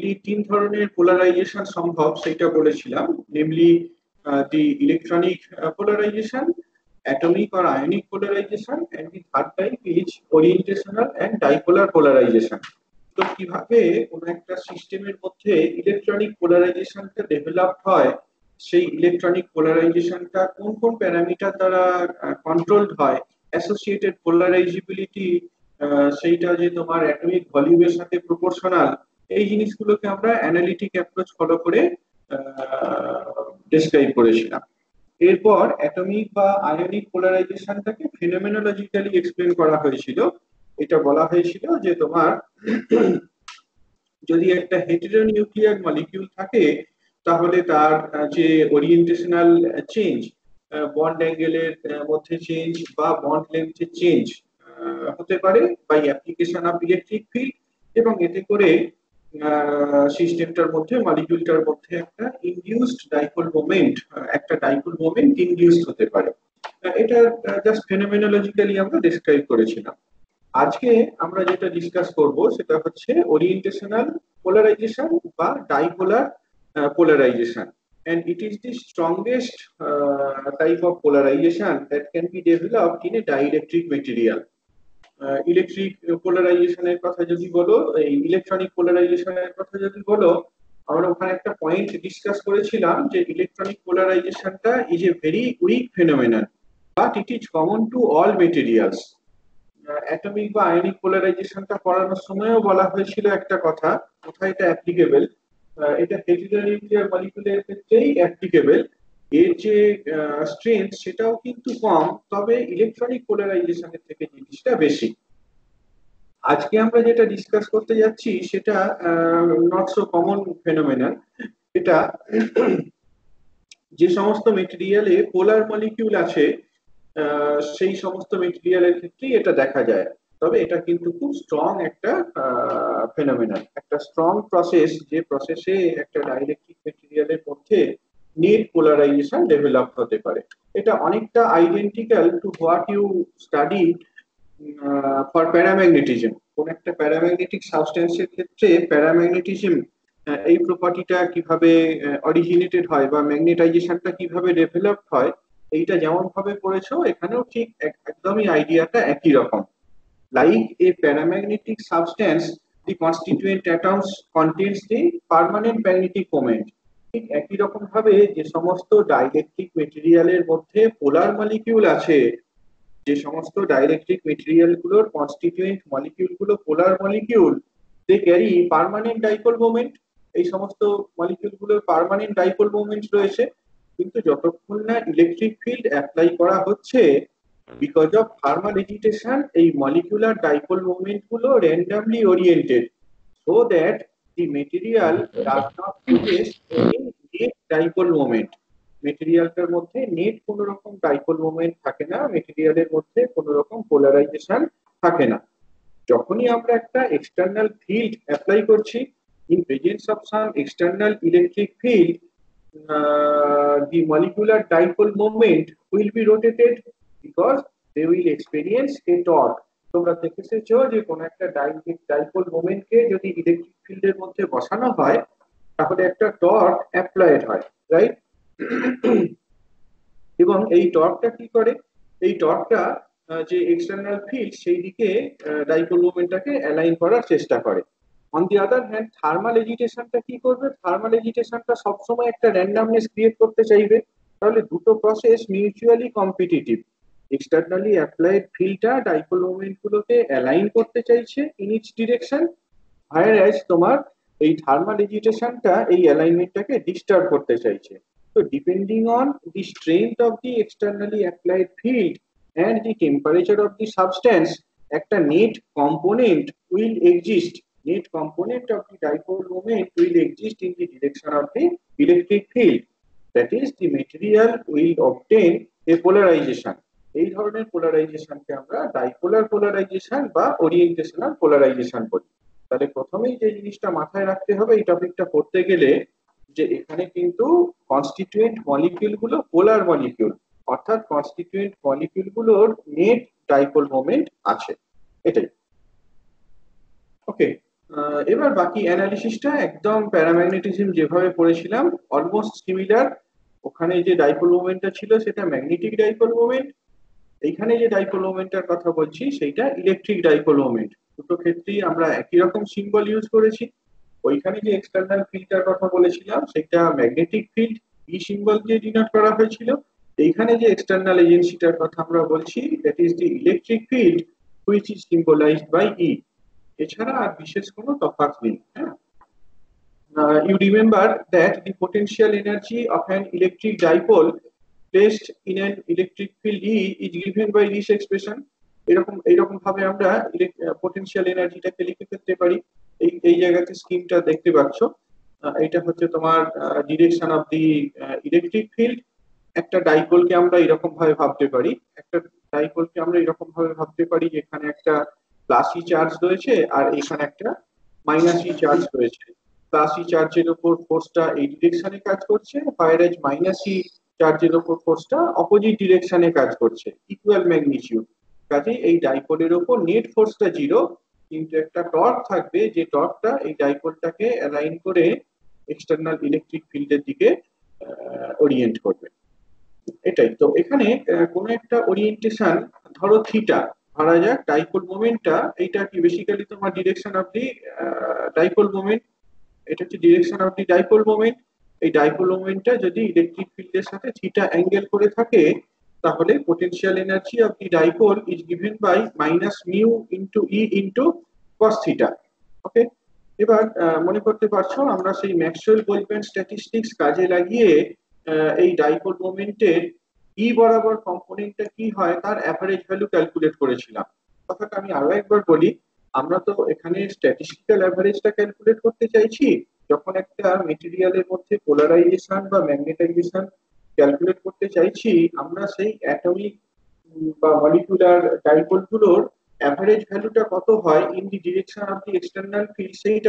Mainly তিন ধরনের polarisation সম্ভব সেটা বলেছিলাম, namely the electronic polarization, atomic or ionic polarization, and the third type is orientational and dipolar polarization. তো কিভাবে কোন একটা সিস্টেমের মধ্যে ইলেকট্রনিক পোলারাইজেশনটা ডেভেলপ হয়, সেই ইলেকট্রনিক পোলারাইজেশনটা কোন কোন প্যারামিটার দ্বারা কন্ট্রোলড হয়, অ্যাসোসিয়েটেড পোলারাইজেবিলিটি সেইটা যে তোমার অ্যাটমিক ভলিউমের সাথে প্রপোর্শনাল, এই জিনিসগুলোকে আমরা অ্যানালিটিক অ্যাপ্রোচ ফলো করে ডেসক্রাইব করেছিলাম। এরপর অ্যাটমিক বা আয়নিক পোলারাইজেশনটাকে ফিনোমেনোলজিক্যালি এক্সপ্লেন করা হয়েছিল। এটা বলা হয়েছিল যে তোমার যদি একটা হেটেরোনিউক্লিয়ার মলিকিউল থাকে তাহলে তার যে ওরিয়েন্টেশনাল চেঞ্জ, বন্ড অ্যাঙ্গেলের মধ্যে চেঞ্জ বা বন্ড লেন্থে চেঞ্জ হতে পারে by application of electric field, এবং এতে করে সিস্টেমটার মধ্যে মলিকিউলটার মধ্যে একটা ইনডিউসড ডাইপোল মোমেন্ট, একটা ডাইপোল মোমেন্ট ইনডিউসড হতে পারে। এটা জাস্ট ফেনোমেনোলজিক্যালি আমরা ডেসক্রাইব করেছিলাম। আজকে আমরা যেটা ডিসকাস করব সেটা হচ্ছে ওরিয়েন্টেশনাল পোলারাইজেশন বা ডাইপোলার polarization, and it is the strongest type of polarization that can be developed in a dielectric material. Electric পোলারাইজেশনের কথা যদি বলো, এই ইলেকট্রনিক পোলারাইজেশনের কথা যদি বলো, আমরা ওখানে একটা পয়েন্ট ডিসকাস করেছিলাম যে ইলেকট্রনিক পোলারাইজেশনটা is a very weak phenomenon, but it is common to all materials. Atomic বা আয়নিক পোলারাইজেশনটা পড়ানোর সময়ও বলা হয়েছিল একটা কথা, কোথায় এটা অ্যাপ্লিকেবল, এটা হেটেরোনিউক্লিয়ার মলিকিউলের ক্ষেত্রেই অ্যাপ্লিকেবল। এর যে স্ট্রেংথ সেটাও কিন্তু কম, তবে ইলেকট্রনিক পোলারাইজেশনের থেকে জিনিসটা বেশি। আজকে আমরা যেটা ডিসকাস করতে যাচ্ছি সেটা নট সো কমন ফেনোমেনন। এটা যে সমস্ত মেটেরিয়ালে পোলার মলিকিউল আছে সেই সমস্ত মেটেরিয়ালের ক্ষেত্রেই এটা দেখা যায়, তবে এটা কিন্তু খুব স্ট্রং একটা ফেনোমেনন, একটা স্ট্রং প্রসেস, যে প্রসেসে একটা ডাইলেকট্রিক মেটেরিয়ালের মধ্যে নেট পোলারাইজেশন ডেভেলপ হতে পারে। এটা অনেকটা identical to what you study for paramagnetism. কোন একটা প্যারাম্যাগনেটিক সাবস্টেন্সের ক্ষেত্রে প্যারাম্যাগনেটিজম এই প্রপার্টিটা কিভাবে অরিজিনেটেড হয় বা ম্যাগনেটাইজেশনটা কিভাবে ডেভেলপ হয়, এইটা যেমন ভাবে পড়েছো এখানেও ঠিক একদমই আইডিয়াটা একই রকম। Like a paramagnetic substance, the constituent atoms contains the permanent magnetic moment. ঠিক একই রকম ভাবে যে সমস্ত ডাইলেকট্রিক মেটেরিয়ালের মধ্যে পোলার মলিকিউল আছে, যে সমস্ত ডাইলেকট্রিক মেটেরিয়াল গুলোর কনস্টিটিউয়েন্ট মলিকিউল গুলো পোলার মলিকিউল, দে ক্যারি পার্মানেন্ট ডাইপোল মোমেন্ট। এই সমস্ত মলিকিউল গুলোর পার্মানেন্ট ডাইপোল মোমেন্ট রয়েছে, কিন্তু যতক্ষণ না ইলেকট্রিক ফিল্ড অ্যাপ্লাই করা হচ্ছে, বিকজ অফ থার্মাল এজিটেশন, এই মলিকুলার ডাইপোল মোমেন্ট গুলো randomly oriented, so that the material does not possess any net dipole moment. মেটেরিয়ালটার মধ্যে নেট কোনো রকম ডাইপোল মোমেন্ট থাকে না, মেটেরিয়ালের মধ্যে কোনো রকম পোলারাইজেশন থাকে না। যখনই আমরা একটা এক্সটার্নাল ফিল্ড অ্যাপ্লাই করছি, in presence of some external electric field, the molecular dipole moment will be rotated because they will experience a torque. তোমরা দেখেছো যে কোন একটা ডাইপোল মোমেন্টকে যদি ইলেকট্রিক ফিল্ডের মধ্যে বসানো হয় তাহলে একটা টর্ক অ্যাপ্লাইড হয়, রাইট? এবং এই টর্কটা কি করে, এই টর্কটা যে এক্সটার্নাল ফিল্ড সেই দিকে ডাইপোল মোমেন্টটাকে অ্যালাইন করার চেষ্টা করে। On the other hand thermal এজিটেশনটা কি করবে, থার্মাল এজিটেশনটা সবসময় একটা র্যান্ডমনেস ক্রিয়েট করতে চাইবে। তাহলে দুটো process mutually competitive. Externally applied ফিল্ডটা ডাইপোল মোমেন্ট গুলোকে অ্যালাইন করতে চাইছে ইন ইটস ডিরেকশন, whereas তোমার এই থার্মাল এজিটেশনটা এই অ্যালাইনমেন্টটাকে ডিস্টার্ব করতে চাইছে। তো depending on the strength of the externally applied field and the temperature of the substance, একটা net component will exist, net component of the dipole moment will exist in the direction of the electric field, that is the material will obtain a polarization. এই ধরনের পোলারাইজেশনকে আমরা ডাইপোলার polarisation বা ওরিয়েন্টেশনাল polarisation বলি। তাহলে প্রথমেই যে জিনিসটা মাথায় রাখতে হবে এই টপিকটা পড়তে গেলে, যে এখানে কিন্তু কনস্টিটিউয়েন্ট মলিকিউল গুলো পোলার মলিকিউল, অর্থাৎ কনস্টিটিউয়েন্ট মলিকিউল গুলোর নেট ডাইপোল মোমেন্ট আছে, এটাই। ওকে, এবার বাকি অ্যানালিসিসটা একদম প্যারাম্যাগনেটিজম যেভাবে পড়েছিলাম অলমোস্ট সিমিলার। ওখানে যে ডাইপোল মোমেন্টটা ছিল সেটা ম্যাগনেটিক ডাইপোল মোমেন্ট, এইখানে যে ডাইপোল মোমেন্টটার কথা বলছি সেইটা ইলেকট্রিক ডাইপোল মোমেন্ট। দুটো ক্ষেত্রেই আমরা একই রকম সিম্বল ইউজ করেছি। ওইখানে যে এক্সটার্নাল ফিল্ডটার কথা বলেছিলাম সেটা ম্যাগনেটিক ফিল্ড ই সিম্বল দিয়ে ডিনোট করা হয়েছিল। এইখানে যে এক্সটার্নাল এজেন্সিটার কথা আমরা বলছি that is the electric field which is symbolized by E. এছাড়া আর বিশেষ কোনো তফাৎ নেই। হ্যাঁ, you remember that the potential energy of an electric dipole placed in an electric field E is given by this expression. এরকম এইরকম ভাবে আমরা পোটেনশিয়াল এনার্জিটাকে লিখে ফেলতে পারি। এই জায়গাতে স্কিমটা দেখতে পাচ্ছ। এটা হচ্ছে তোমার direction of the electric field. একটা ডাইপোলকে আমরা এরকম ভাবে ভাবতে পারি, একটা ডাইপোলকে আমরা এরকম ভাবে ভাবতে পারি যেখানে একটা প্লাস ই চার্জ রয়েছে আর এখানে একটা মাইনাস ই চার্জ রয়েছে। প্লাস ই চার্জের উপর ফোর্সটা এই ডিরেকশনে কাজ করছে, হোয়ারএজ মাইনাস ই চার্জের উপর ফোর্সটা অপোজিট ডিরেকশনে কাজ করছে, ইকুয়াল ম্যাগনিটিউড। কাজে এই ডাইপোলের উপর নেট ফোর্সটা জিরো, কিন্তু একটা টর্ক থাকবে যে টর্কটা এই ডাইপোলটাকে অ্যালাইন করে এক্সটার্নাল ইলেকট্রিক ফিল্ডের দিকে ওরিয়েন্ট করবে। এটাই তো এখানে কোনো একটা ওরিয়েন্টেশন, ধরো থিটা ধরা যাক, ডাইপোল মোমেন্টটা এইটা কি বেসিক্যালি তোমার direction of the dipole moment. এটা হচ্ছে direction of the dipole moment. এই ডাইপোল মোমেন্টটা যদি ইলেকট্রিক ফিল্ডের সাথে থিটা অ্যাঙ্গেল করে থাকে তাহলে potential energy of the dipole is given by minus mu into E into cos theta. Okay, এবার মনে করতে পারছো আমরা সেই ম্যাক্সওয়েল বোলম্যান স্ট্যাটিস্টিক্স কাজে লাগিয়ে এই ডাইপোল মোমেন্টের ই বরাবর কম্পোনেন্টটা কি হয় তার অ্যাভারেজ ভ্যালু ক্যালকুলেট করেছিলাম। কথাটা আমি আরো একবার বলি, আমরা তো এখানে স্ট্যাটিস্টিক্যাল অ্যাভারেজটা ক্যালকুলেট করতে চাইছি। যখন একটা মেটেরিয়ালের মধ্যে পোলারাইজেশন বা ম্যাগনেটাইজেশন ক্যালকুলেট করতে চাইছি, আমরা সেই অ্যাটমিক বা মলিকুলার ডাইপোল গুলোর অ্যাভারেজ ভ্যালুটা কত হয় in the direction of the external field সেইটা